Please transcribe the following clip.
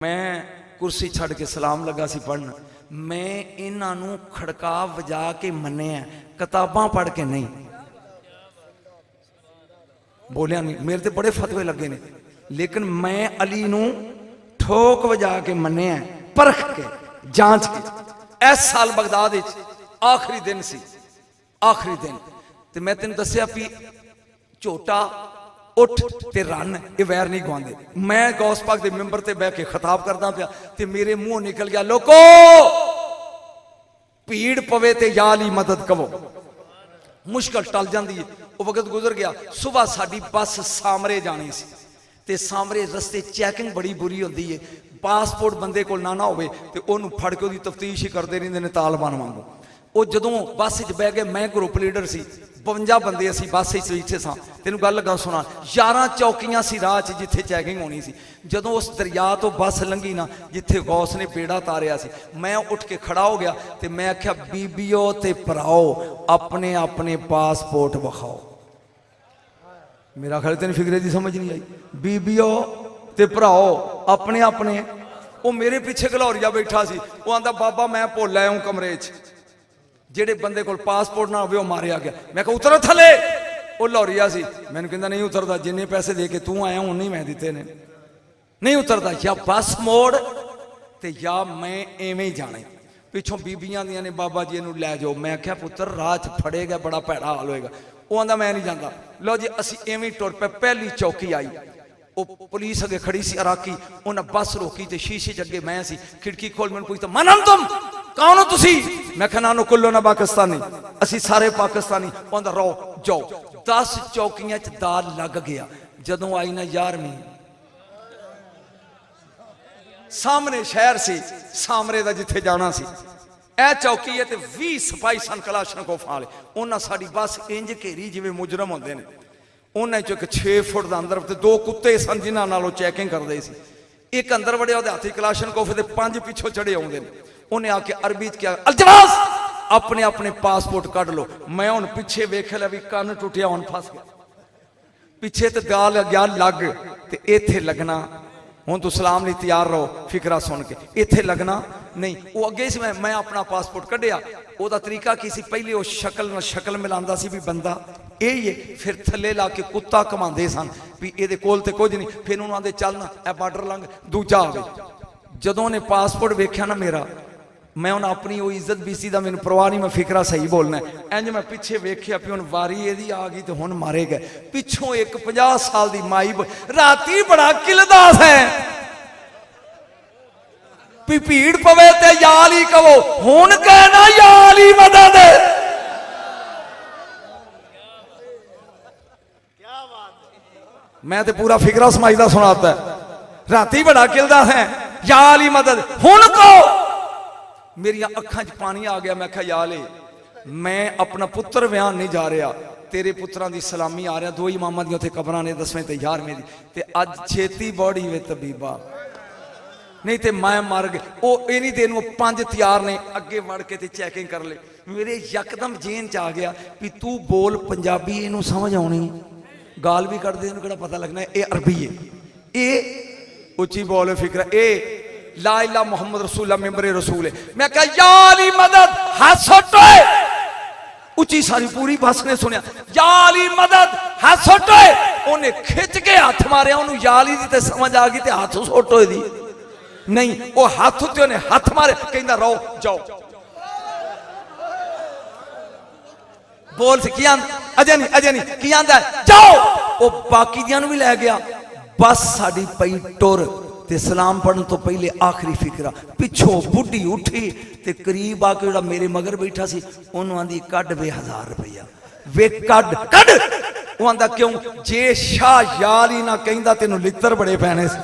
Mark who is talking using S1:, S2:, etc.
S1: मैं कुर्सी छड़ के सलाम लगा सी पढ़न। मैं इन्हों खड़का वजा के मन्निया, किताबां पढ़ के नहीं। बोलिया नहीं, मेरे तो बड़े फतवे लगे ने, लेकिन मैं अली नूं ठोक वजा के मन्निया, परख के जांच के। इस साल बगदाद आखिरी दिन सी, आखिरी दिन ते मैं तेन दसिया भी झोटा उठ ते रन ये वैर नहीं गवांदे। मैं गौस पाक दे मिंबर ते बह के खिताब करदा पिया ते मेरे मुंह निकल गया, लोको भीड़ पवे ते या अली मदद कवो। मुश्किल टल जाती है। वो वक्त गुजर गया। सुबह साडी बस सामरे जानी सी ते सामरे रस्ते चैकिंग बड़ी बुरी होती है। पासपोर्ट बंदे को ना होवे ते ओनू फड़ के ओदी तफ्तीश ही करते रहिंदे ने तालिबान वांगू। वो जदों बस च बह गए, मैं ग्रुप लीडर सी, 52 बंदे असी बस बैठे सां। तेन गल लगा सुना, 11 चौकियां सी राह च जिथे चैकिंग होनी सी। जदों उस दरिया तो बस लंघी ना जिथे गौस ने बेड़ा तारिया सी, मैं उठ के खड़ा हो गया ते मैं आख्या, बीबियो ते भराओ अपने अपने पासपोर्ट विखाओ। मेरा ख्याल तेन फिक्रे की समझ नहीं आई। बीबियो ते भराओ अपने अपने। वो मेरे पीछे घलौरिया बैठा सी, वो आंदा बाबा मैं भुल आया हूं कमरे च, जेड़े बंदे को पासपोर्ट ना हो मारिया गया। मैं कहा उतर थले। वो लौरिया सी, मैंने कहता नहीं उतरता, जिन्ने पैसे दे के तू आया उन्ने मैं दिते ने, नहीं उतरता। या बस मोड़ ते या मैं एवें ही जाने। पिछों बीबियां दियां ने, बाबा जी इनू लै जाओ। मैं आख्या पुत्र राह च फड़ेगा बड़ा भैड़ा हाल होएगा। वो आंदा मैं नहीं जाता। लो जी असी एवें टुर पे। पहली चौकी आई, वो पुलिस अगे खड़ी सी अराकी, उन्हें बस रोकी तो शीशे च अगे मैं सी। खिड़की खोल मैंने पूछता, मनम तुम कौन हो तुसी? मैं कहना नो कुल्लो ना पाकिस्तानी, असी सारे पाकिस्तानी। कहता रहो जाओ। 10 चौकियां च दाल लग गया। जदों आई ना 11वीं, सामने शहर से सामरे का जिथे जाना सी, ए चौकी है, 20 सिपाही सन कलाशनकोफ वाले। उन्हें साड़ी बस इंज घेरी जिवें मुजरम होंदे ने। उन्हें चो एक 6 फुट का अंदर ते 2 कुत्ते सन जिन्हां नाल चैकिंग करते सी। एक अंदर वड़िया, उहदे हाथ कलाशनकोफ ते 5 पिछों चढ़े आउंदे ने। उन्हें आके अरबी च क्या, अल्जवाज अपने अपने पासपोर्ट कढ़ लो। मैं हुण पिछे वेख लिया भी कन्न टुटिया, हुण फस गया। पिछे तो दाल गया लग ते इत्थे लगना। हुण तू सलाम लई तैयार रहो, फिकरा सुन के। इत्थे लगना नहीं। वो अगे से मैं अपना पासपोर्ट कढ़िया। ओदा तरीका की सी, पहले वो शक्ल न शक्ल मिलांदा सी भी बंदा यही है, फिर थले ला के कुत्ता घुमाते सन भी ये कोल ते कुछ नहीं। फिर उन्होंने आंदे चलना ए बार्डर लंघ दूजा आवे। जदों ने पासपोर्ट वेख्या ना मेरा, मैं उन्हें अपनी वो इज्जत बीसी का मैंने परवाह नहीं, मैं फिकरा सही बोलना है। इंज मैं पिछे वेख्या भी हुण वारी यदी आ गई तो हुण मारे गए। पिछों एक 50 साल की माई राती बड़ा किलदास है भी भीड़ पवे ते याल ही कहो। हुण कहना याल ही मदद। मैं तो पूरा फिकरा समाइदा सुनाता है। राती बड़ा किलदास है, याल ही मदद। हुण कहो। मेरिया अखां च पानी आ गया। मैं कहा याले, मैं अपना पुत्र व्याह नहीं जा रहा, तेरे पुत्रां दी सलामी आ रहा। 2 इमामां दी उत्थे कबरां ने, 10वें ते 11वें दी, ते अज छेती बॉडी वे तबीबा, नहीं तो मैं मर गया। वो इन्हीं दिन वो 5 तैयार ने अगे वड़ के ते चैकिंग कर ले। मेरे यकदम जेन च आ गया भी तू बोल पंजाबी, इनू समझ आनी, गाल भी कट दे, इनू केड़ा पता लगना ये अरबी है। ये उच्ची बोल फिक्र, ए ला इला मोहम्मद रसूल मेंबरे रसूल है। मैं कहा याली मदद, हाथ सोटोए। उची सारी पूरी बस ने सुनिया, याली मदद हाथ सोटोए। उन्हें खिंच के हाथ मारे, उन्होंने याली दी ते समझ आ गई ते हाथ सोटोए दी नहीं। वो हाथ उत्ते उन्हें हाथ मारे, कहंदा रहो जाओ। बोल की अजे नहीं, अजे नहीं की आंदा जाओ। वो बाकी दियां भी लै गया। बस साडी पई टुर ते सलाम पढ़न तो पहले आखिरी फिकरा। पिछों बुढ़ी उठी ते करीब आके जो मेरे मगर बैठा सी, उन्होंने आंदी कढ़ वे 1000 रुपया वे कढ़ कढ़। वो आंदा क्यों? जे शाह यार ही ना कहंदा तेनू लित्तर बड़े पैने से।